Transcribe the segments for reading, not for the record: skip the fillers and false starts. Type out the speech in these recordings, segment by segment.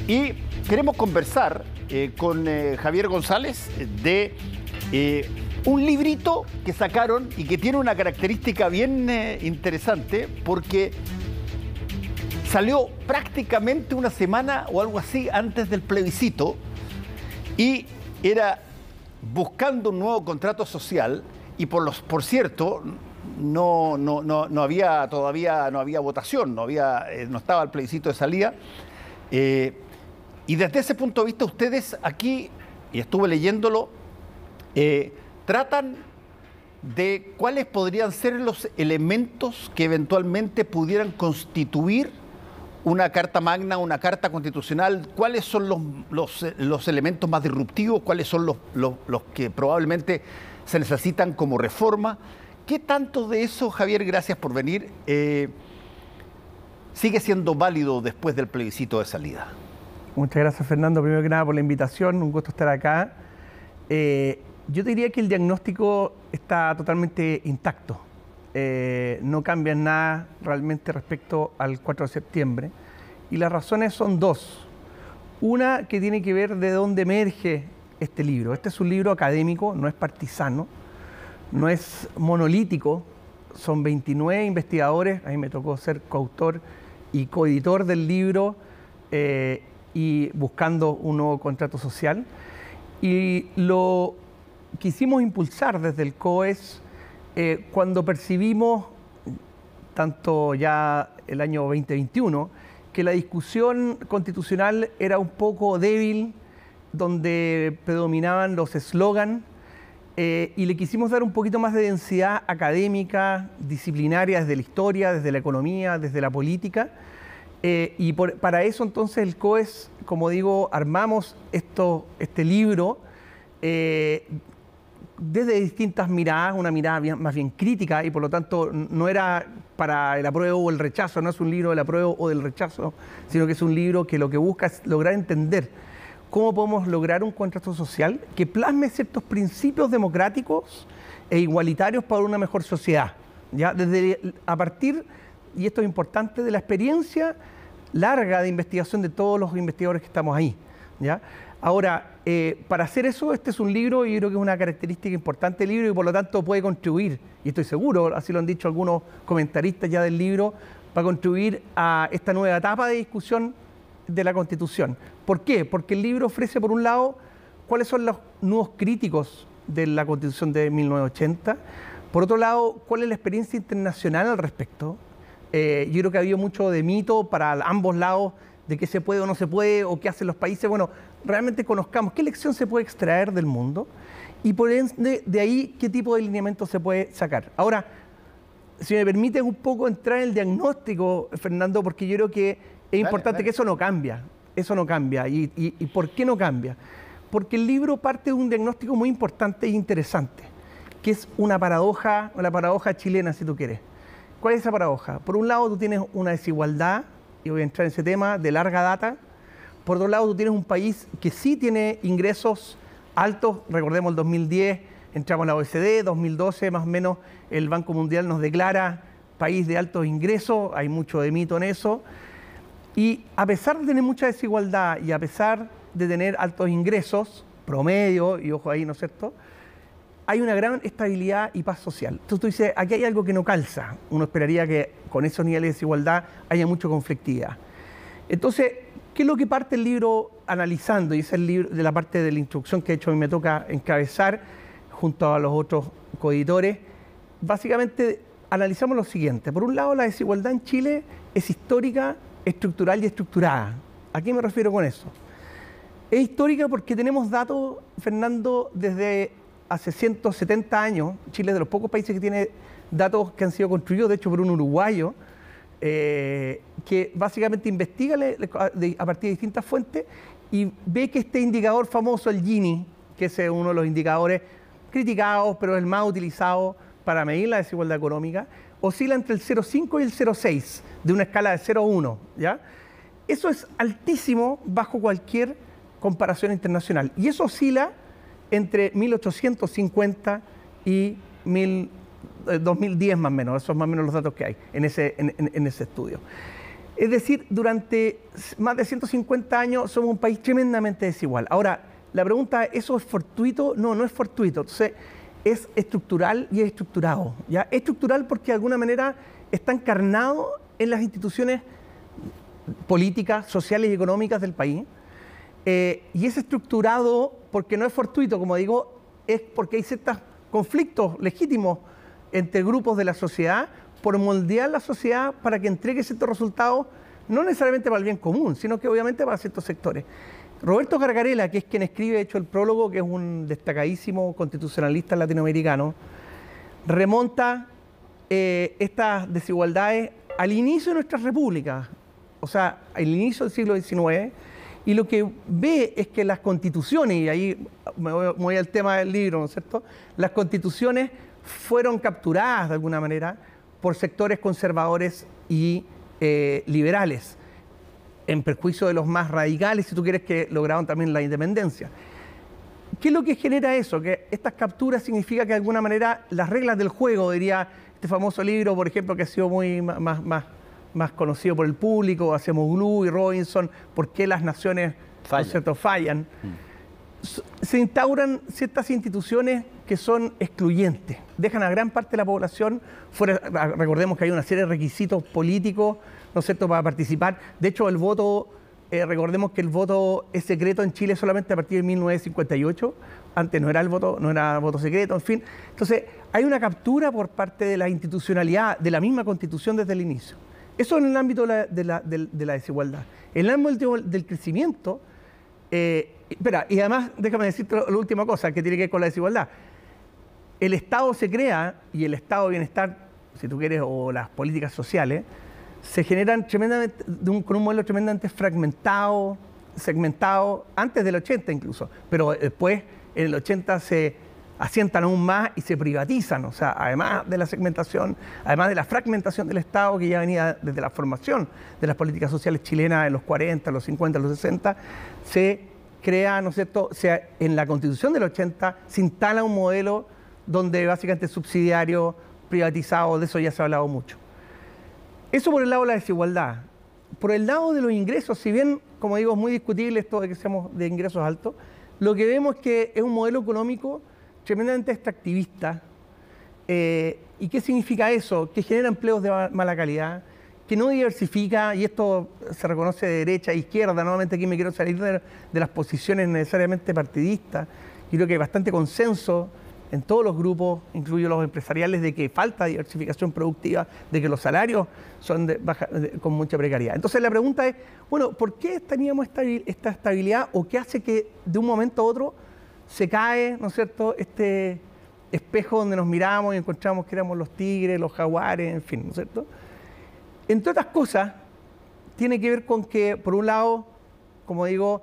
Y queremos conversar con Javier González de un librito que sacaron y que tiene una característica bien interesante porque salió prácticamente una semana o algo así antes del plebiscito y era buscando un nuevo contrato social y por cierto no había todavía no había votación, no estaba el plebiscito de salida. Y desde ese punto de vista ustedes aquí, y estuve leyéndolo, tratan de cuáles podrían ser los elementos que eventualmente pudieran constituir una carta magna, una carta constitucional, cuáles son los elementos más disruptivos, cuáles son los que probablemente se necesitan como reforma. ¿Qué tanto de eso, Javier, gracias por venir, sigue siendo válido después del plebiscito de salida? Muchas gracias, Fernando, primero que nada por la invitación, un gusto estar acá. Yo diría que el diagnóstico está totalmente intacto. No cambia nada realmente respecto al 4 de septiembre. Y las razones son dos. Una que tiene que ver de dónde emerge este libro. Este es un libro académico, no es partisano, no es monolítico. Son 29 investigadores, a mí me tocó ser coautor y coeditor del libro y buscando un nuevo contrato social. Y lo quisimos impulsar desde el COES cuando percibimos, tanto ya el año 2021, que la discusión constitucional era un poco débil, donde predominaban los eslogans, y le quisimos dar un poquito más de densidad académica, disciplinaria, desde la historia, desde la economía, desde la política. Para eso entonces el COES, como digo, armamos este libro desde distintas miradas, una mirada más bien crítica y por lo tanto no era para el apruebo o el rechazo, no es un libro del apruebo o del rechazo, sino que es un libro que lo que busca es lograr entender cómo podemos lograr un contrato social que plasme ciertos principios democráticos e igualitarios para una mejor sociedad. ¿Ya? A partir, y esto es importante, de la experiencia larga de investigación de todos los investigadores que estamos ahí. ¿Ya? Ahora, para hacer eso, este es un libro, y yo creo que es una característica importante del libro y por lo tanto puede contribuir, y estoy seguro, así lo han dicho algunos comentaristas ya del libro, para contribuir a esta nueva etapa de discusión de la Constitución. ¿Por qué? Porque el libro ofrece, por un lado, cuáles son los nudos críticos de la Constitución de 1980, por otro lado, cuál es la experiencia internacional al respecto. Yo creo que ha habido mucho de mito para ambos lados de qué se puede o no se puede, o qué hacen los países. Bueno, realmente conozcamos qué lección se puede extraer del mundo y por ende de ahí qué tipo de lineamiento se puede sacar. Ahora, si me permiten un poco entrar en el diagnóstico, Fernando, porque yo creo que es importante que eso no cambia. Eso no cambia. ¿Y por qué no cambia? Porque el libro parte de un diagnóstico muy importante e interesante, que es una paradoja, o la paradoja chilena, si tú quieres. ¿Cuál es esa paradoja? Por un lado, tú tienes una desigualdad, y voy a entrar en ese tema, de larga data. Por otro lado, tú tienes un país que sí tiene ingresos altos. Recordemos el 2010, entramos en la OECD, 2012 más o menos el Banco Mundial nos declara país de altos ingresos, hay mucho de mito en eso. Y a pesar de tener mucha desigualdad y a pesar de tener altos ingresos, promedio, y ojo ahí, ¿no es cierto?, hay una gran estabilidad y paz social. Entonces tú dices, aquí hay algo que no calza. Uno esperaría que con esos niveles de desigualdad haya mucha conflictividad. Entonces, ¿qué es lo que parte el libro analizando? Y ese es el libro de la parte de la introducción que de hecho a mí me toca encabezar junto a los otros coeditores. Básicamente analizamos lo siguiente. Por un lado, la desigualdad en Chile es histórica, estructural y estructurada. ¿A qué me refiero con eso? Es histórica porque tenemos datos, Fernando, desde hace 170 años. Chile es de los pocos países que tiene datos que han sido construidos, de hecho, por un uruguayo, que básicamente investiga a partir de distintas fuentes y ve que este indicador famoso, el Gini, que es uno de los indicadores criticados, pero el más utilizado para medir la desigualdad económica, oscila entre el 0,5 y el 0,6, de una escala de 0 a 1, ¿ya? Eso es altísimo bajo cualquier comparación internacional. Y eso oscila entre 1850 y 2010 más o menos. Esos son más o menos los datos que hay en ese estudio. Es decir, durante más de 150 años somos un país tremendamente desigual. Ahora, la pregunta es, ¿eso es fortuito? No, no es fortuito. Entonces, es estructural y es estructurado. ¿Ya? Es estructural porque de alguna manera está encarnado en las instituciones políticas, sociales y económicas del país. Y es estructurado porque no es fortuito, como digo, es porque hay ciertos conflictos legítimos entre grupos de la sociedad por moldear la sociedad para que entregue ciertos resultados, no necesariamente para el bien común, sino que obviamente para ciertos sectores. Roberto Gargarella, que es quien escribe, de hecho, el prólogo, que es un destacadísimo constitucionalista latinoamericano, remonta estas desigualdades al inicio de nuestras repúblicas, o sea, al inicio del siglo XIX, y lo que ve es que las constituciones, y ahí me voy al tema del libro, ¿no es cierto?, las constituciones fueron capturadas de alguna manera por sectores conservadores y liberales, en perjuicio de los más radicales, si tú quieres, que lograron también la independencia. ¿Qué es lo que genera eso? Que estas capturas significa que de alguna manera las reglas del juego, diría este famoso libro, por ejemplo, que ha sido muy más conocido por el público, Acemoglu y Robinson, ¿por qué las naciones fallan? Se instauran ciertas instituciones que son excluyentes, dejan a gran parte de la población fuera. Recordemos que hay una serie de requisitos políticos, ¿no es cierto?, para participar. De hecho, el voto, recordemos que el voto es secreto en Chile solamente a partir de 1958. Antes no era voto secreto, en fin. Entonces, hay una captura por parte de la institucionalidad de la misma Constitución desde el inicio. Eso en el ámbito de la desigualdad. En el ámbito del crecimiento, y además, déjame decirte la última cosa que tiene que ver con la desigualdad. El Estado se crea, y el Estado de bienestar, si tú quieres, o las políticas sociales, se generan tremendamente, con un modelo tremendamente fragmentado, segmentado, antes del 80 incluso, pero después en el 80 se asientan aún más y se privatizan, o sea, además de la segmentación, además de la fragmentación del Estado que ya venía desde la formación de las políticas sociales chilenas en los 40, los 50, los 60, se crea, ¿no es cierto?, o sea, en la Constitución del 80 se instala un modelo donde básicamente es subsidiario, privatizado, de eso ya se ha hablado mucho. Eso por el lado de la desigualdad. Por el lado de los ingresos, si bien, como digo, es muy discutible esto de que seamos de ingresos altos, lo que vemos es que es un modelo económico tremendamente extractivista. ¿Y qué significa eso? Que genera empleos de mala calidad, que no diversifica, y esto se reconoce de derecha e izquierda. Nuevamente aquí me quiero salir de las posiciones necesariamente partidistas. Y creo que hay bastante consenso en todos los grupos, incluidos los empresariales, de que falta diversificación productiva, de que los salarios son con mucha precariedad. Entonces la pregunta es, bueno, ¿por qué teníamos esta estabilidad, o qué hace que de un momento a otro se cae, ¿no es cierto?, este espejo donde nos miramos y encontramos que éramos los tigres, los jaguares, en fin, ¿no es cierto? Entre otras cosas, tiene que ver con que, por un lado, como digo,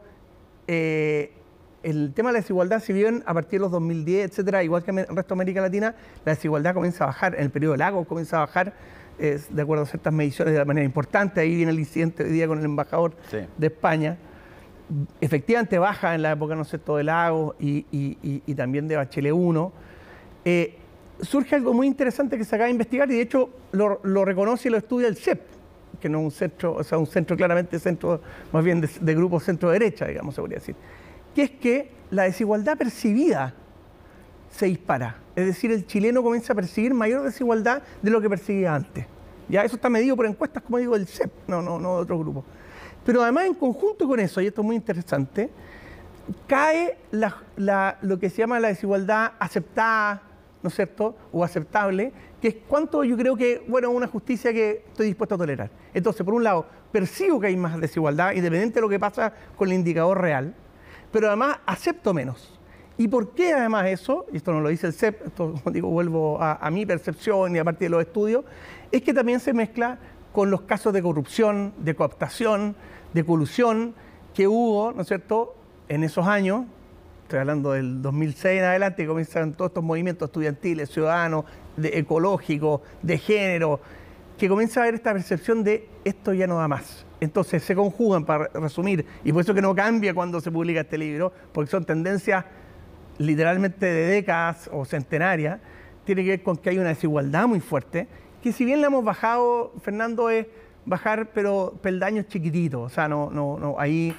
el tema de la desigualdad, si bien a partir de los 2010, etcétera, igual que en el resto de América Latina, la desigualdad comienza a bajar, en el periodo de Lagos comienza a bajar, de acuerdo a ciertas mediciones, de manera importante. Ahí viene el incidente hoy día con el embajador de España. Efectivamente baja en la época, ¿no es cierto?, de Lagos y también de Bachelet 1. Surge algo muy interesante que se acaba de investigar, y de hecho lo reconoce y lo estudia el CEP, que no es un centro, o sea, un centro claramente más bien de grupo centro-derecha, digamos, se podría decir, que es que la desigualdad percibida se dispara. Es decir, el chileno comienza a percibir mayor desigualdad de lo que percibía antes. Ya eso está medido por encuestas, como digo, del CEP, no de otro grupo. Pero además, en conjunto con eso, y esto es muy interesante, cae lo que se llama la desigualdad aceptada, ¿no es cierto?, o aceptable, que es cuánto yo creo que, bueno, una justicia que estoy dispuesto a tolerar. Entonces, por un lado, percibo que hay más desigualdad, independiente de lo que pasa con el indicador real, pero además acepto menos. ¿Y por qué además eso? Y esto no lo dice el CEP, esto, como digo, vuelvo a mi percepción y a partir de los estudios, es que también se mezcla con los casos de corrupción, de cooptación, de colusión que hubo, ¿no es cierto?, en esos años. Estoy hablando del 2006 en adelante, que comienzan todos estos movimientos estudiantiles, ciudadanos, ecológicos, de género, que comienza a haber esta percepción de esto ya no da más. Entonces se conjugan, para resumir, y por eso que no cambia cuando se publica este libro, porque son tendencias literalmente de décadas o centenarias. Tiene que ver con que hay una desigualdad muy fuerte, que si bien la hemos bajado, Fernando, es bajar, pero peldaños chiquititos. O sea, ahí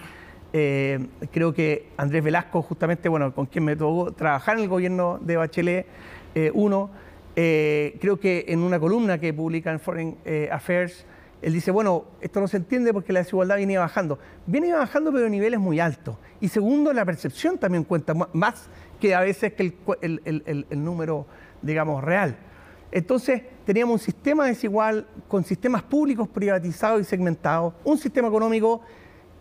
creo que Andrés Velasco, justamente, bueno, con quien me tocó trabajar en el gobierno de Bachelet, creo que en una columna que publica en Foreign Affairs, él dice, bueno, esto no se entiende porque la desigualdad viene bajando. Viene bajando, pero a niveles muy altos. Y segundo, la percepción también cuenta más que a veces que el número, digamos, real. Entonces, teníamos un sistema desigual con sistemas públicos privatizados y segmentados, un sistema económico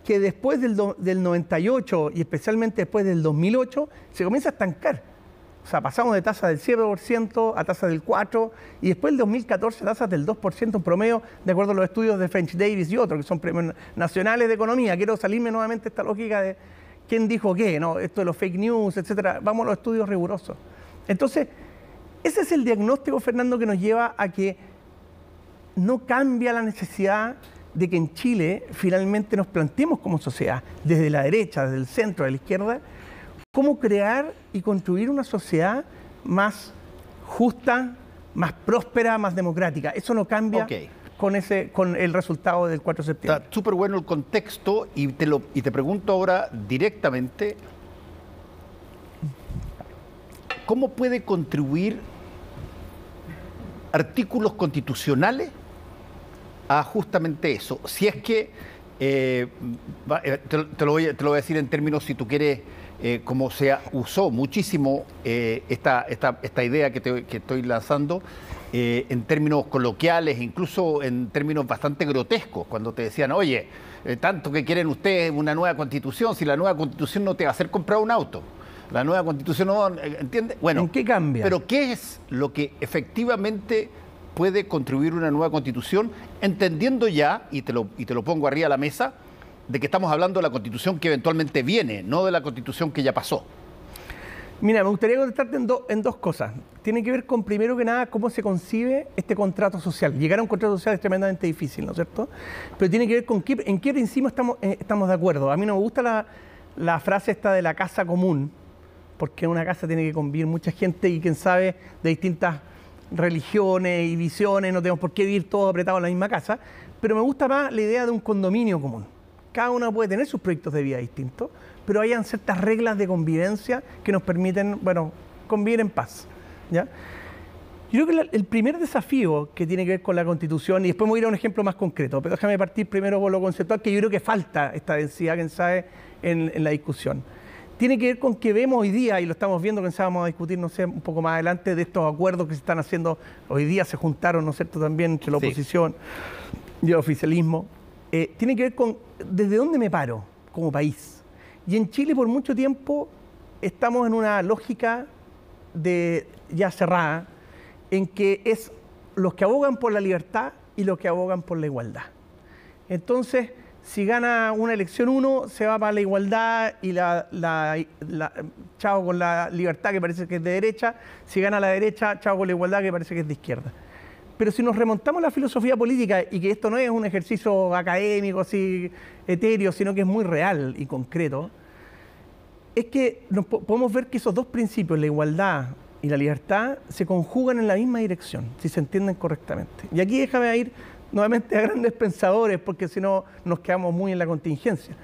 que después del 98 y especialmente después del 2008 se comienza a estancar. O sea, pasamos de tasa del 7% a tasa del 4% y después del 2014 tasas del 2% en promedio, de acuerdo a los estudios de French Davis y otros, que son premios nacionales de economía. Quiero salirme nuevamente de esta lógica de quién dijo qué, ¿no? Esto de los fake news, etcétera. Vamos a los estudios rigurosos. Entonces, ese es el diagnóstico, Fernando, que nos lleva a que no cambia la necesidad de que en Chile finalmente nos planteemos como sociedad, desde la derecha, desde el centro, de la izquierda, cómo crear y construir una sociedad más justa, más próspera, más democrática. Eso no cambia con el resultado del 4 de septiembre. Está súper bueno el contexto y te pregunto ahora directamente, ¿cómo puede contribuir artículos constitucionales a justamente eso? Si es que, te lo voy a decir en términos, si tú quieres, como se usó muchísimo esta idea que estoy lanzando, en términos coloquiales, incluso en términos bastante grotescos, cuando te decían, oye, tanto que quieren ustedes una nueva constitución, si la nueva constitución no te va a hacer comprar un auto. La nueva constitución no, ¿entiendes? Bueno, ¿en qué cambia? Pero ¿qué es lo que efectivamente puede contribuir una nueva constitución, entendiendo ya, y te lo pongo arriba de la mesa, de que estamos hablando de la constitución que eventualmente viene, no de la constitución que ya pasó? Mira, me gustaría contestarte en dos cosas. Tiene que ver con, primero que nada, cómo se concibe este contrato social. Llegar a un contrato social es tremendamente difícil, ¿no es cierto? Pero tiene que ver con en qué principio estamos de acuerdo. A mí no me gusta la frase esta de la casa común, porque en una casa tiene que convivir mucha gente y quién sabe de distintas religiones y visiones, no tenemos por qué vivir todos apretados en la misma casa, pero me gusta más la idea de un condominio común. Cada uno puede tener sus proyectos de vida distintos, pero hayan ciertas reglas de convivencia que nos permiten, bueno, convivir en paz, ¿ya? Yo creo que el primer desafío que tiene que ver con la Constitución, y después me voy a ir a un ejemplo más concreto, pero déjame partir primero por lo conceptual, que yo creo que falta esta densidad, quién sabe, en la discusión. Tiene que ver con que vemos hoy día, y lo estamos viendo, que vamos a discutir, no sé, un poco más adelante, de estos acuerdos que se están haciendo hoy día, se juntaron, ¿no es cierto?, también entre la oposición y el oficialismo. Tiene que ver con desde dónde me paro como país. Y en Chile por mucho tiempo estamos en una lógica ya cerrada, en que es los que abogan por la libertad y los que abogan por la igualdad. Entonces, si gana una elección uno, se va para la igualdad y chao con la libertad, que parece que es de derecha. Si gana la derecha, chao con la igualdad, que parece que es de izquierda. Pero si nos remontamos a la filosofía política, y que esto no es un ejercicio académico, así etéreo, sino que es muy real y concreto, es que podemos ver que esos dos principios, la igualdad y la libertad, se conjugan en la misma dirección, si se entienden correctamente. Y aquí déjame ir nuevamente a grandes pensadores, porque si no nos quedamos muy en la contingencia.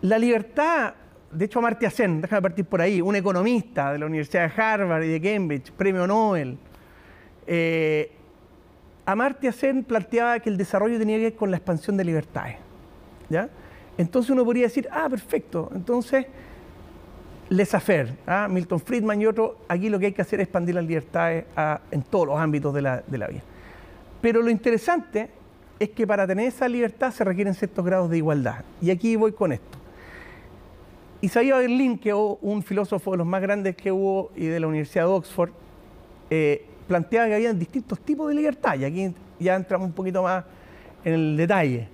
La libertad, de hecho Amartya Sen, déjame partir por ahí, un economista de la Universidad de Harvard y de Cambridge, premio Nobel, Amartya Sen planteaba que el desarrollo tenía que ver con la expansión de libertades, ¿ya? Entonces uno podría decir, perfecto, entonces laissez-faire, Milton Friedman y otros, aquí lo que hay que hacer es expandir las libertades en todos los ámbitos de la vida. Pero lo interesante es que para tener esa libertad se requieren ciertos grados de igualdad. Y aquí voy con esto. Isaiah Berlin, que es un filósofo de los más grandes que hubo y de la Universidad de Oxford, planteaba que había distintos tipos de libertad, y aquí ya entramos un poquito más en el detalle.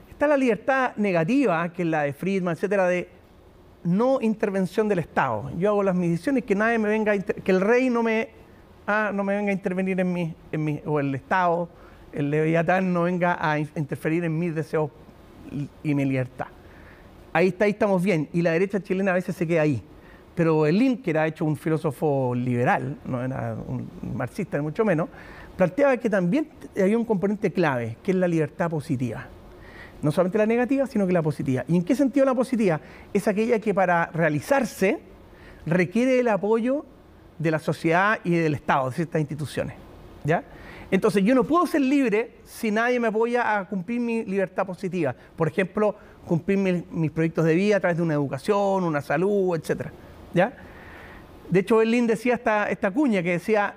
Está la libertad negativa, que es la de Friedman, etcétera, de no intervención del Estado. Yo hago las decisiones, que nadie me venga que el rey no me venga a intervenir o el Estado, el Leviatán no venga a interferir en mis deseos y mi libertad. Ahí estamos bien, y la derecha chilena a veces se queda ahí. pero Berlín, que era hecho un filósofo liberal, no era un marxista ni mucho menos, planteaba que también había un componente clave, que es la libertad positiva. No solamente la negativa, sino que la positiva. ¿Y en qué sentido la positiva? Es aquella que para realizarse requiere el apoyo de la sociedad y del Estado, de ciertas instituciones. ¿Ya? Entonces yo no puedo ser libre si nadie me apoya a cumplir mi libertad positiva. Por ejemplo, cumplir mis proyectos de vida a través de una educación, una salud, etc. ¿Ya? De hecho, Berlín decía esta cuña que decía: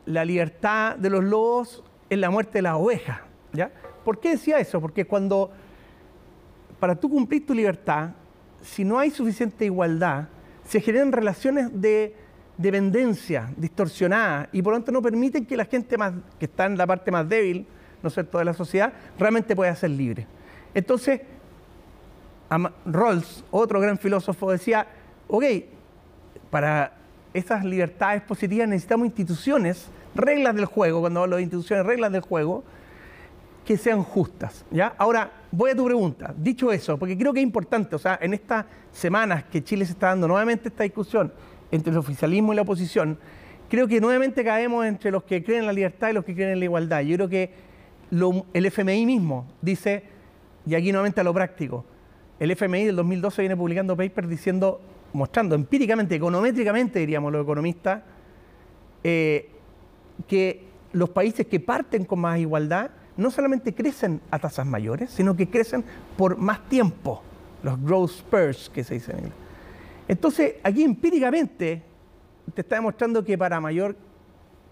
la libertad de los lobos es la muerte de las ovejas. ¿Ya? ¿Por qué decía eso? Porque para tú cumplir tu libertad, si no hay suficiente igualdad, se generan relaciones de dependencia distorsionadas y por lo tanto no permiten que la gente que está en la parte más débil, ¿no es cierto?, de la sociedad, realmente pueda ser libre. Entonces, Rawls, otro gran filósofo, decía: ok, para esas libertades positivas necesitamos instituciones, reglas del juego, cuando hablo de instituciones, reglas del juego, que sean justas. ¿Ya? Ahora, voy a tu pregunta. Dicho eso, porque creo que es importante, o sea, en estas semanas que Chile se está dando nuevamente esta discusión entre el oficialismo y la oposición, creo que nuevamente caemos entre los que creen en la libertad y los que creen en la igualdad. Yo creo que el FMI mismo dice, y aquí nuevamente a lo práctico, el FMI del 2012 viene publicando papers diciendo, mostrando empíricamente, econométricamente, diríamos los economistas, que los países que parten con más igualdad no solamente crecen a tasas mayores, sino que crecen por más tiempo, los growth spurs que se dice en inglés. Entonces, aquí empíricamente te está demostrando que para mayor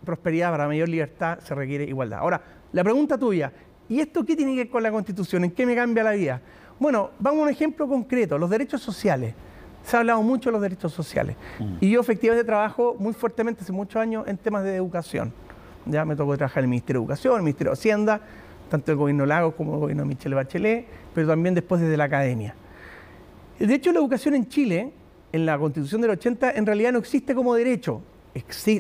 prosperidad, para mayor libertad, se requiere igualdad. Ahora, la pregunta tuya, ¿y esto qué tiene que ver con la Constitución? ¿En qué me cambia la vida? Bueno, vamos a un ejemplo concreto, los derechos sociales. Se ha hablado mucho de los derechos sociales. Y yo efectivamente trabajo muy fuertemente hace muchos años en temas de educación. Ya me tocó trabajar en el Ministerio de Educación, en el Ministerio de Hacienda, tanto el gobierno Lagos como el gobierno de Michelle Bachelet, pero también después desde la academia. De hecho, la educación en Chile, en la Constitución del 80, en realidad no existe como derecho.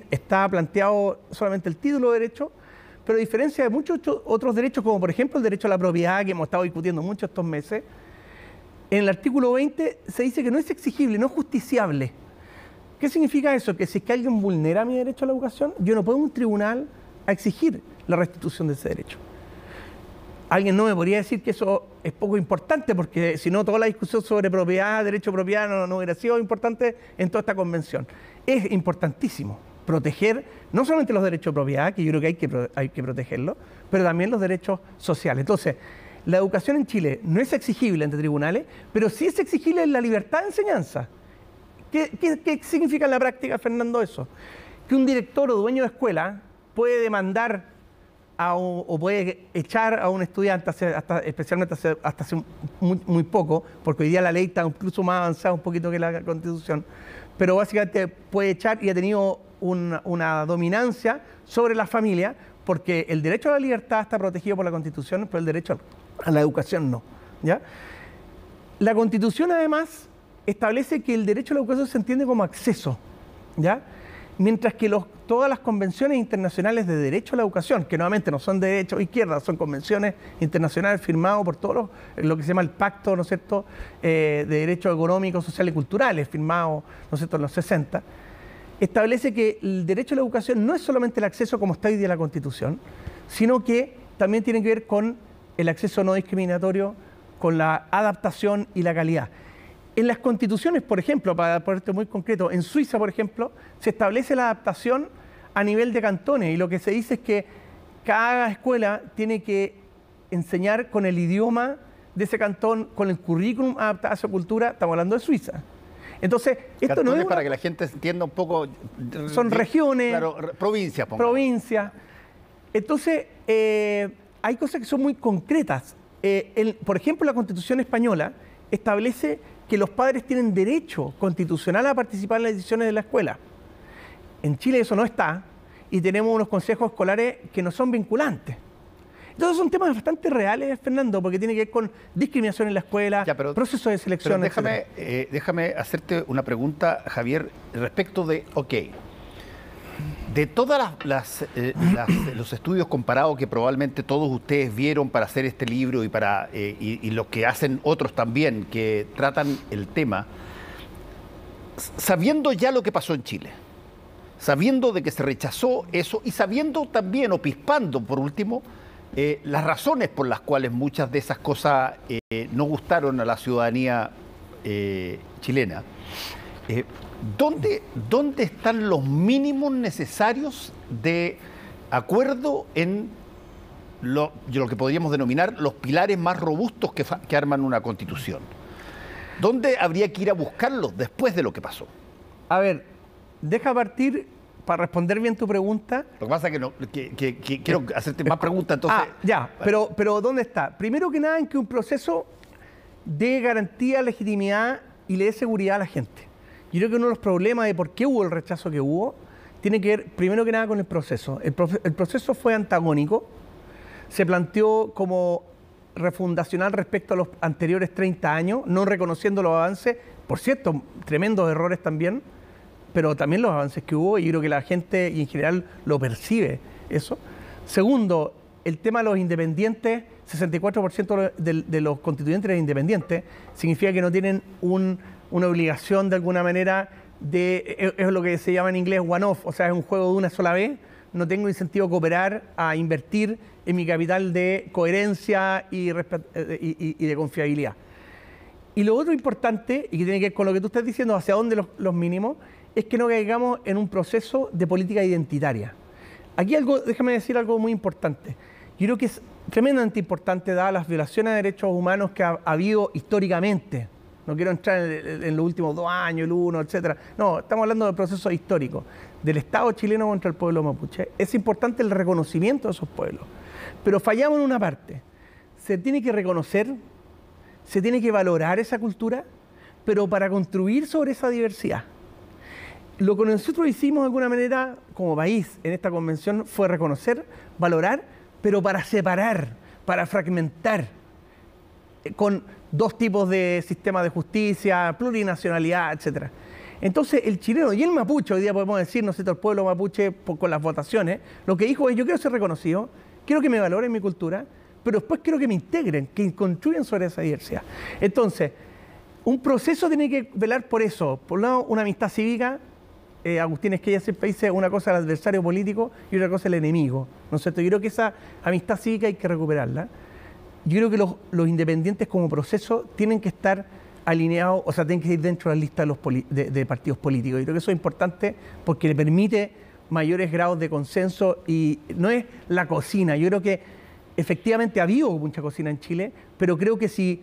Está planteado solamente el título de derecho, pero a diferencia de muchos otros derechos, como por ejemplo el derecho a la propiedad, que hemos estado discutiendo mucho estos meses, en el artículo 20 se dice que no es exigible, no es justiciable. ¿Qué significa eso? Que si es que alguien vulnera mi derecho a la educación, yo no puedo ir a un tribunal a exigir la restitución de ese derecho. Alguien no me podría decir que eso es poco importante, porque si no, toda la discusión sobre propiedad, derecho a propiedad, no hubiera sido importante en toda esta convención. Es importantísimo proteger no solamente los derechos de propiedad, que yo creo que hay que protegerlos, pero también los derechos sociales. Entonces, la educación en Chile no es exigible ante tribunales, pero sí es exigible en la libertad de enseñanza. ¿Qué significa en la práctica, Fernando, eso? Que un director o dueño de escuela puede demandar o puede echar a un estudiante, especialmente hasta hace muy poco, porque hoy día la ley está incluso más avanzada un poquito que la Constitución, pero básicamente puede echar y ha tenido una dominancia sobre la familia, porque el derecho a la libertad está protegido por la Constitución, pero el derecho a la educación no. ¿Ya? La Constitución, además, establece que el derecho a la educación se entiende como acceso, ¿ya? Mientras que todas las convenciones internacionales de derecho a la educación, que nuevamente no son de derecho a izquierda, son convenciones internacionales firmadas por todos lo que se llama el Pacto, ¿no es cierto?, de Derechos Económicos, Sociales y Culturales, firmado, ¿no es cierto?, en los 60, establece que el derecho a la educación no es solamente el acceso como está hoy día en la Constitución, sino que también tiene que ver con el acceso no discriminatorio, con la adaptación y la calidad. En las constituciones, por ejemplo, para ponerte muy concreto, en Suiza, por ejemplo, se establece la adaptación a nivel de cantones y lo que se dice es que cada escuela tiene que enseñar con el idioma de ese cantón, con el currículum adaptado a su cultura. Estamos hablando de Suiza. Entonces, esto no es para que la gente entienda un poco. Son regiones. Claro, provincias. Provincias. Entonces, hay cosas que son muy concretas. Por ejemplo, la Constitución española establece que los padres tienen derecho constitucional a participar en las decisiones de la escuela. En Chile eso no está y tenemos unos consejos escolares que no son vinculantes. Entonces son temas bastante reales, Fernando, porque tiene que ver con discriminación en la escuela, procesos de selección. Déjame hacerte una pregunta, Javier, respecto de, de todos los estudios comparados que probablemente todos ustedes vieron para hacer este libro y los que hacen otros también que tratan el tema, sabiendo ya lo que pasó en Chile, sabiendo de que se rechazó eso y sabiendo también, o pispando por último, las razones por las cuales muchas de esas cosas no gustaron a la ciudadanía chilena, ¿dónde están los mínimos necesarios de acuerdo en lo que podríamos denominar los pilares más robustos que arman una constitución? ¿Dónde habría que ir a buscarlos después de lo que pasó? A ver, deja partir para responder bien tu pregunta. Lo que pasa es que quiero hacerte más preguntas, entonces... Ya, pero ¿dónde está? Primero que nada, en que un proceso dé garantía, legitimidad y le dé seguridad a la gente. Yo creo que uno de los problemas de por qué hubo el rechazo que hubo tiene que ver, primero que nada, con el proceso. El proceso fue antagónico, se planteó como refundacional respecto a los anteriores 30 años, no reconociendo los avances, por cierto, tremendos errores también, pero también los avances que hubo, y creo que la gente y en general lo percibe eso. Segundo, el tema de los independientes, 64% de los constituyentes eran independientes, significa que no tienen una obligación de alguna manera es lo que se llama en inglés one-off, o sea, es un juego de una sola vez. No tengo incentivo a cooperar, a invertir en mi capital de coherencia y de confiabilidad. Y lo otro importante, y que tiene que ver con lo que tú estás diciendo, hacia dónde los mínimos, es que no caigamos en un proceso de política identitaria. Aquí déjame decir algo muy importante. Yo creo que es tremendamente importante, dadas las violaciones de derechos humanos que ha habido históricamente. No quiero entrar en los últimos 2 años, el 1, etcétera. No, estamos hablando de procesos históricos, del Estado chileno contra el pueblo mapuche. Es importante el reconocimiento de esos pueblos. Pero fallamos en una parte. Se tiene que reconocer, se tiene que valorar esa cultura, pero para construir sobre esa diversidad. Lo que nosotros hicimos de alguna manera como país en esta convención fue reconocer, valorar, pero para separar, para fragmentar, con 2 tipos de sistemas de justicia, plurinacionalidad, etcétera. Entonces, el chileno y el mapuche, hoy día podemos decir, ¿no es cierto?, el pueblo mapuche con las votaciones, lo que dijo es: yo quiero ser reconocido, quiero que me valoren mi cultura, pero después quiero que me integren, que construyan sobre esa diversidad. Entonces, un proceso tiene que velar por eso. Por un lado, una amistad cívica. Agustín Esquella siempre dice: una cosa es el adversario político y otra cosa es el enemigo, ¿no es cierto? Yo creo que esa amistad cívica hay que recuperarla. Yo creo que los independientes como proceso tienen que estar alineados, o sea, tienen que ir dentro de la lista de partidos políticos. Yo creo que eso es importante porque le permite mayores grados de consenso y no es la cocina. Yo creo que efectivamente ha habido mucha cocina en Chile, pero creo que si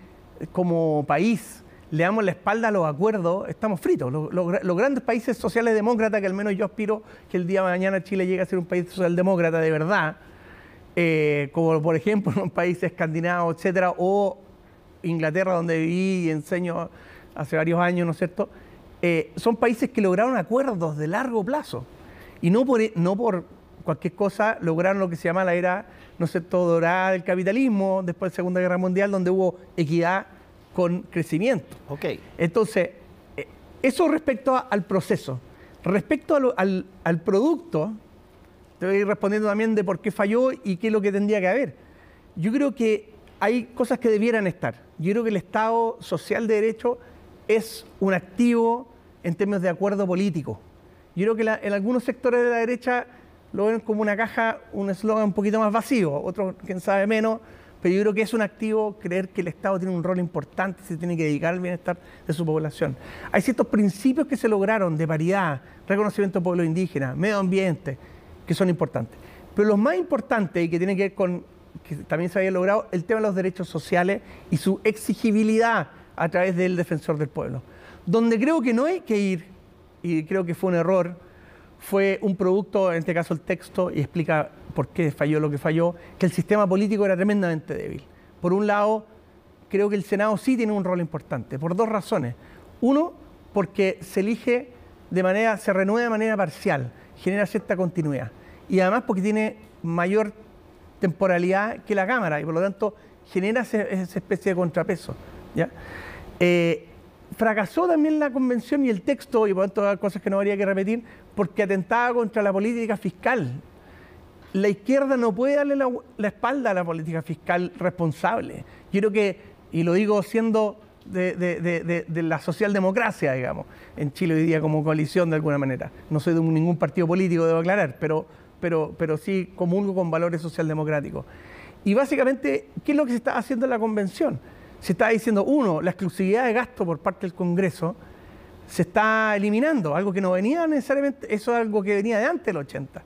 como país le damos la espalda a los acuerdos, estamos fritos. Los grandes países sociales demócratas, que al menos yo aspiro que el día de mañana Chile llegue a ser un país socialdemócrata de verdad, como por ejemplo en un país escandinavo, etcétera, o Inglaterra, donde viví y enseño hace varios años, ¿no es cierto? Son países que lograron acuerdos de largo plazo y no por cualquier cosa lograron lo que se llama la era, ¿no es cierto?, dorada del capitalismo después de la Segunda Guerra Mundial, donde hubo equidad con crecimiento. Okay. Entonces, eso respecto al proceso. Respecto al producto, te voy a ir respondiendo también de por qué falló y qué es lo que tendría que haber. Yo creo que hay cosas que debieran estar. Yo creo que el Estado social de derecho es un activo en términos de acuerdo político. Yo creo que en algunos sectores de la derecha lo ven como una caja, un eslogan un poquito más vacío, otros, quién sabe, menos, pero yo creo que es un activo creer que el Estado tiene un rol importante, se tiene que dedicar al bienestar de su población. Hay ciertos principios que se lograron de paridad, reconocimiento de pueblos indígenas, medio ambiente, que son importantes. Pero los más importantes, y que tienen que ver con, que también se había logrado, el tema de los derechos sociales y su exigibilidad a través del defensor del pueblo. Donde creo que no hay que ir, y creo que fue un error, fue un producto, en este caso el texto, y explica por qué falló lo que falló, que el sistema político era tremendamente débil. Por un lado, creo que el Senado sí tiene un rol importante, por 2 razones. Uno, porque se renueva de manera parcial, genera cierta continuidad. Y además porque tiene mayor temporalidad que la Cámara y por lo tanto genera esa especie de contrapeso, ¿ya? Fracasó también la convención y el texto, y por lo tanto hay cosas que no habría que repetir, porque atentaba contra la política fiscal. La izquierda no puede darle la espalda a la política fiscal responsable. Yo creo que, y lo digo siendo de la socialdemocracia, digamos, en Chile hoy día como coalición de alguna manera. No soy de ningún partido político, debo aclarar, pero sí comulgo con valores socialdemocráticos. Y básicamente, ¿qué es lo que se está haciendo en la convención? Se está diciendo, uno, la exclusividad de gasto por parte del Congreso se está eliminando, algo que no venía necesariamente, eso es algo que venía de antes del 80.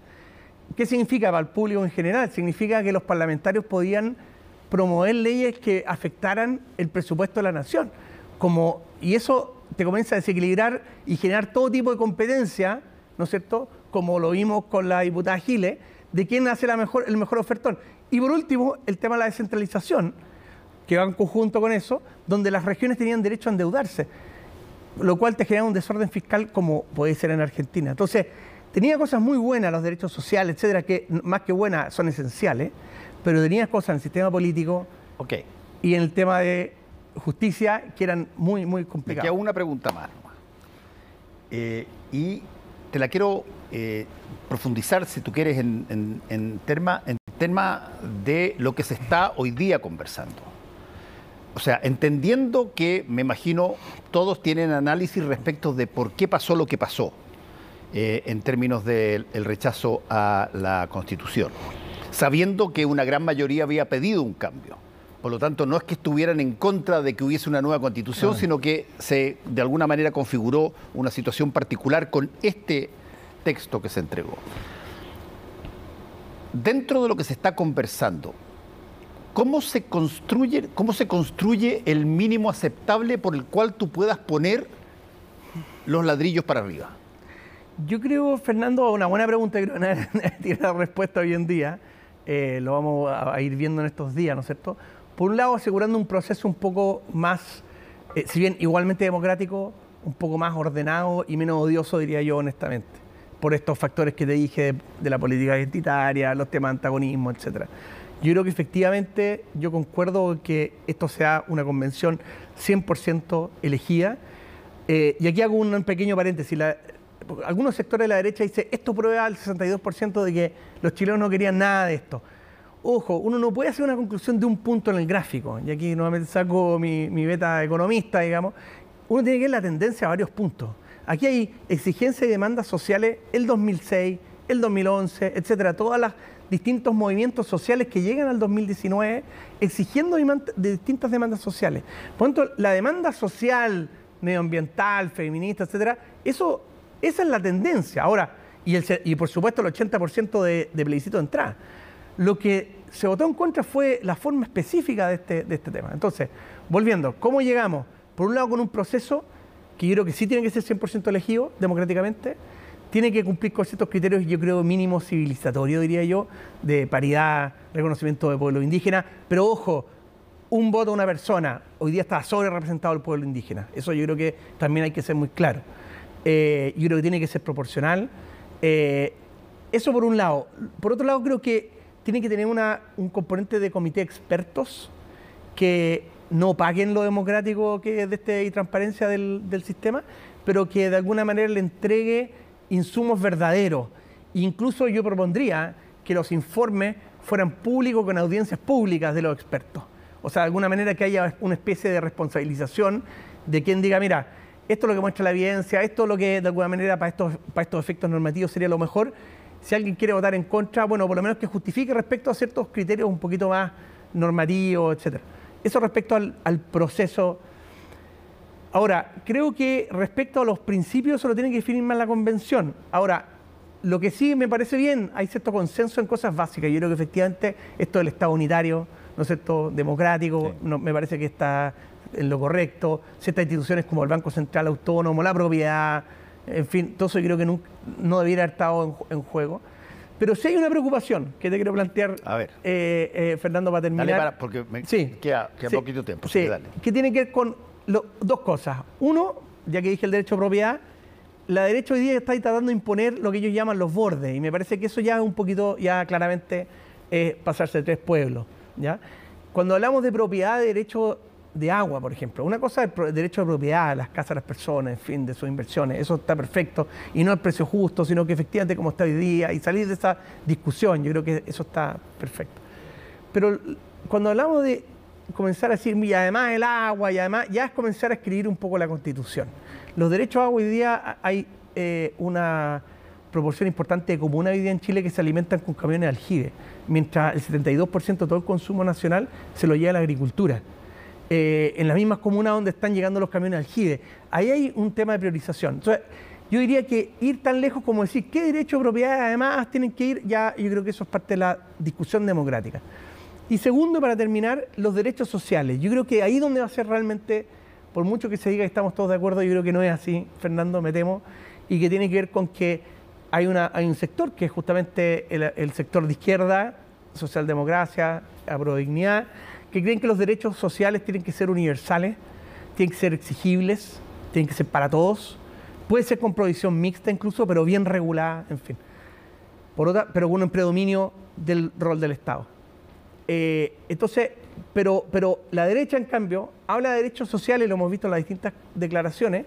¿Qué significa para el público en general? Significa que los parlamentarios podían promover leyes que afectaran el presupuesto de la nación. Y eso te comienza a desequilibrar y generar todo tipo de competencia, ¿no es cierto?, como lo vimos con la diputada Giles, de quién hace el mejor ofertón. Y por último, el tema de la descentralización, que va en conjunto con eso, donde las regiones tenían derecho a endeudarse, lo cual te genera un desorden fiscal como puede ser en Argentina. Entonces, tenía cosas muy buenas, los derechos sociales, etcétera, que más que buenas son esenciales, pero tenía cosas en el sistema político y en el tema de justicia que eran muy, muy complicadas. Me queda una pregunta más. Y te la quiero profundizar, si tú quieres, en tema de lo que se está hoy día conversando. O sea, entendiendo que, me imagino, todos tienen análisis respecto de por qué pasó lo que pasó en términos del rechazo a la Constitución, sabiendo que una gran mayoría había pedido un cambio. Por lo tanto, no es que estuvieran en contra de que hubiese una nueva Constitución, sino que se, de alguna manera, configuró una situación particular con este texto que se entregó. Dentro de lo que se está conversando, ¿cómo se construye el mínimo aceptable por el cual tú puedas poner los ladrillos para arriba? Yo creo, Fernando, una buena pregunta, creo que tiene la respuesta hoy en día. Lo vamos a ir viendo en estos días, ¿no es cierto? Por un lado, asegurando un proceso un poco más, si bien igualmente democrático, un poco más ordenado y menos odioso, diría yo honestamente, por estos factores que te dije de la política identitaria, los temas de antagonismo, etcétera. Yo creo que efectivamente, yo concuerdo que esto sea una convención 100% elegida. Y aquí hago un pequeño paréntesis. Algunos sectores de la derecha dicen, esto prueba al 62% de que los chilenos no querían nada de esto. Ojo, uno no puede hacer una conclusión de un punto en el gráfico. Y aquí nuevamente saco mi beta economista, digamos. Uno tiene que ver la tendencia a varios puntos. Aquí hay exigencias y demandas sociales el 2006, el 2011, etcétera. Todos los distintos movimientos sociales que llegan al 2019 exigiendo distintas demandas sociales. Por lo tanto, la demanda social, medioambiental, feminista, etcétera, esa es la tendencia. Ahora, y por supuesto el 80% de plebiscito de entrada. Lo que se votó en contra fue la forma específica de este tema. Entonces, volviendo, ¿cómo llegamos? Por un lado, con un proceso que yo creo que sí tiene que ser 100% elegido democráticamente, tiene que cumplir con ciertos criterios, yo creo, mínimos civilizatorios, diría yo, de paridad, reconocimiento de pueblo indígena, pero ojo, un voto a una persona, hoy día está sobre representado el pueblo indígena. Eso yo creo que también hay que ser muy claro. Yo creo que tiene que ser proporcional. Eso por un lado. Por otro lado, creo que tiene que tener un componente de comité de expertos que no paguen lo democrático que es y transparencia del sistema, pero que de alguna manera le entregue insumos verdaderos. Incluso yo propondría que los informes fueran públicos con audiencias públicas de los expertos. O sea, de alguna manera que haya una especie de responsabilización de quien diga, mira, esto es lo que muestra la evidencia, esto es lo que de alguna manera para estos efectos normativos sería lo mejor. Si alguien quiere votar en contra, bueno, por lo menos que justifique respecto a ciertos criterios un poquito más normativos, etcétera. Eso respecto al proceso. Ahora, creo que respecto a los principios eso lo tiene que definir más la convención. Ahora, lo que sí me parece bien, hay cierto consenso en cosas básicas. Yo creo que efectivamente esto del Estado unitario, ¿no es cierto?, democrático, sí, me parece que está en lo correcto. Ciertas instituciones como el Banco Central Autónomo, la propiedad, en fin, todo eso yo creo que no debiera haber estado en juego. Pero sí hay una preocupación que te quiero plantear, a ver, Fernando, para terminar. Dale porque queda poquito tiempo. Sí, dale. Que tiene que ver con dos cosas. Uno, ya que dije el derecho a propiedad, la derecha hoy día está tratando de imponer lo que ellos llaman los bordes, y me parece que eso ya es un poquito, ya claramente, pasarse de tres pueblos, ¿ya? Cuando hablamos de propiedad, de derecho de agua, por ejemplo, una cosa es el derecho de propiedad, las casas de las personas, en fin, de sus inversiones, eso está perfecto, y no el precio justo, sino que efectivamente como está hoy día, y salir de esa discusión, yo creo que eso está perfecto. Pero cuando hablamos de comenzar a decir, y además el agua, y además ya es comenzar a escribir un poco la Constitución. Los derechos a agua hoy día hay una proporción importante de comunas hoy día en Chile que se alimentan con camiones de aljibe, mientras el 72% de todo el consumo nacional se lo lleva a la agricultura. En las mismas comunas donde están llegando los camiones de aljibe, ahí hay un tema de priorización. Entonces, yo diría que ir tan lejos como decir qué derecho de propiedad además tienen que ir, ya yo creo que eso es parte de la discusión democrática. Y segundo, para terminar, los derechos sociales. Yo creo que ahí donde va a ser realmente, por mucho que se diga que estamos todos de acuerdo, yo creo que no es así, Fernando, me temo, y que tiene que ver con que hay un sector que es justamente el sector de izquierda, socialdemocracia, aprodignidad, que creen que los derechos sociales tienen que ser universales, tienen que ser exigibles, tienen que ser para todos, puede ser con provisión mixta incluso, pero bien regulada, en fin. Pero con un predominio del rol del Estado. Entonces, pero la derecha, en cambio, habla de derechos sociales, lo hemos visto en las distintas declaraciones,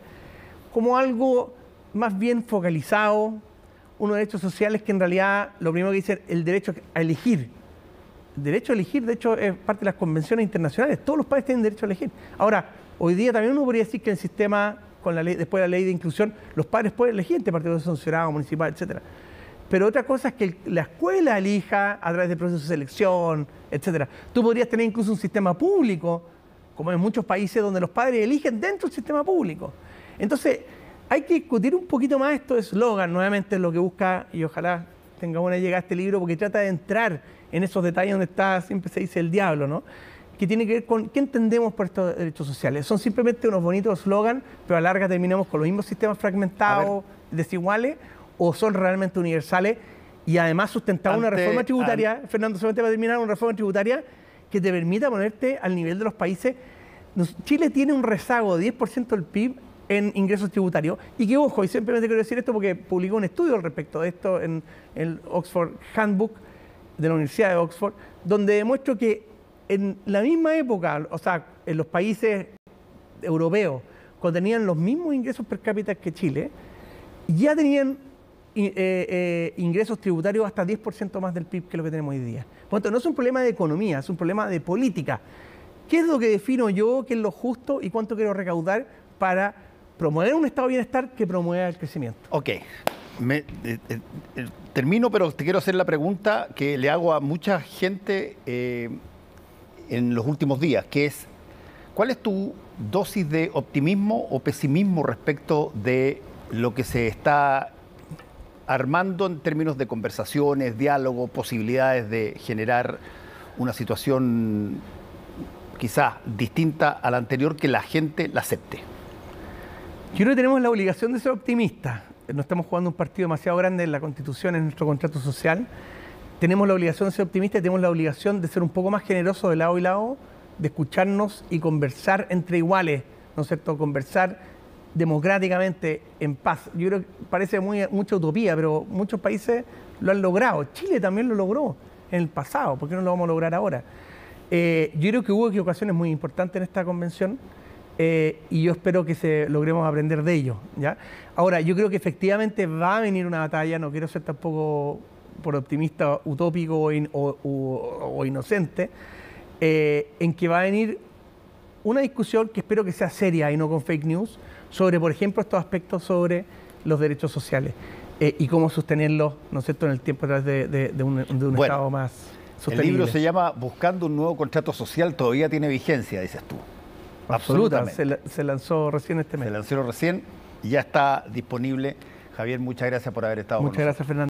como algo más bien focalizado, unos derechos sociales que en realidad lo primero que dice es el derecho a elegir. El derecho a elegir, de hecho, es parte de las convenciones internacionales. Todos los países tienen derecho a elegir. Ahora, hoy día también uno podría decir que en el sistema, con la ley, después de la ley de inclusión, los padres pueden elegir entre partidos sancionados, municipal, etcétera. Pero otra cosa es que la escuela elija a través del proceso de selección, etcétera. Tú podrías tener incluso un sistema público, como en muchos países donde los padres eligen dentro del sistema público. Entonces, hay que discutir un poquito más esto de eslogan, nuevamente es lo que busca, y ojalá tenga buena llegada este libro, porque trata de entrar en esos detalles donde está, siempre se dice el diablo, ¿no? Que tiene que ver con qué entendemos por estos derechos sociales. Son simplemente unos bonitos eslogan, pero a la larga terminamos con los mismos sistemas fragmentados, desiguales, o son realmente universales y además sustentamos una reforma tributaria, Fernando, solamente para terminar, una reforma tributaria que te permita ponerte al nivel de los países. Chile tiene un rezago de 10% del PIB en ingresos tributarios y que, ojo, y simplemente quiero decir esto porque publicó un estudio al respecto de esto en el Oxford Handbook de la Universidad de Oxford, donde demuestro que en la misma época, o sea, en los países europeos, cuando tenían los mismos ingresos per cápita que Chile, ya tenían ingresos tributarios hasta 10% más del PIB que lo que tenemos hoy día. Por lo tanto, no es un problema de economía, es un problema de política. ¿Qué es lo que defino yo, qué es lo justo y cuánto quiero recaudar para promover un estado de bienestar que promueva el crecimiento? Ok. Termino, pero te quiero hacer la pregunta que le hago a mucha gente en los últimos días, que es, ¿cuál es tu dosis de optimismo o pesimismo respecto de lo que se está armando en términos de conversaciones, diálogo, posibilidades de generar una situación quizás distinta a la anterior, que la gente la acepte? Yo creo que tenemos la obligación de ser optimistas. No estamos jugando un partido demasiado grande en la Constitución, en nuestro contrato social. Tenemos la obligación de ser optimistas y tenemos la obligación de ser un poco más generosos de lado y lado, de escucharnos y conversar entre iguales, ¿no es cierto? Conversar democráticamente, en paz. Yo creo que parece mucha utopía, pero muchos países lo han logrado. Chile también lo logró en el pasado, ¿por qué no lo vamos a lograr ahora? Yo creo que hubo equivocaciones muy importantes en esta convención y yo espero que logremos aprender de ello, ¿ya? Ahora, yo creo que efectivamente va a venir una batalla, no quiero ser tampoco por optimista utópico o inocente, en que va a venir una discusión que espero que sea seria y no con fake news, sobre, por ejemplo, estos aspectos sobre los derechos sociales y cómo sostenerlos, ¿no es cierto?, en el tiempo a través de un Estado más sostenible. El libro se llama Buscando un nuevo contrato social, todavía tiene vigencia, dices tú. Absolutamente. Se lanzó recién este mes. Se lanzó recién y ya está disponible. Javier, muchas gracias por haber estado con nosotros. Muchas gracias, Fernando.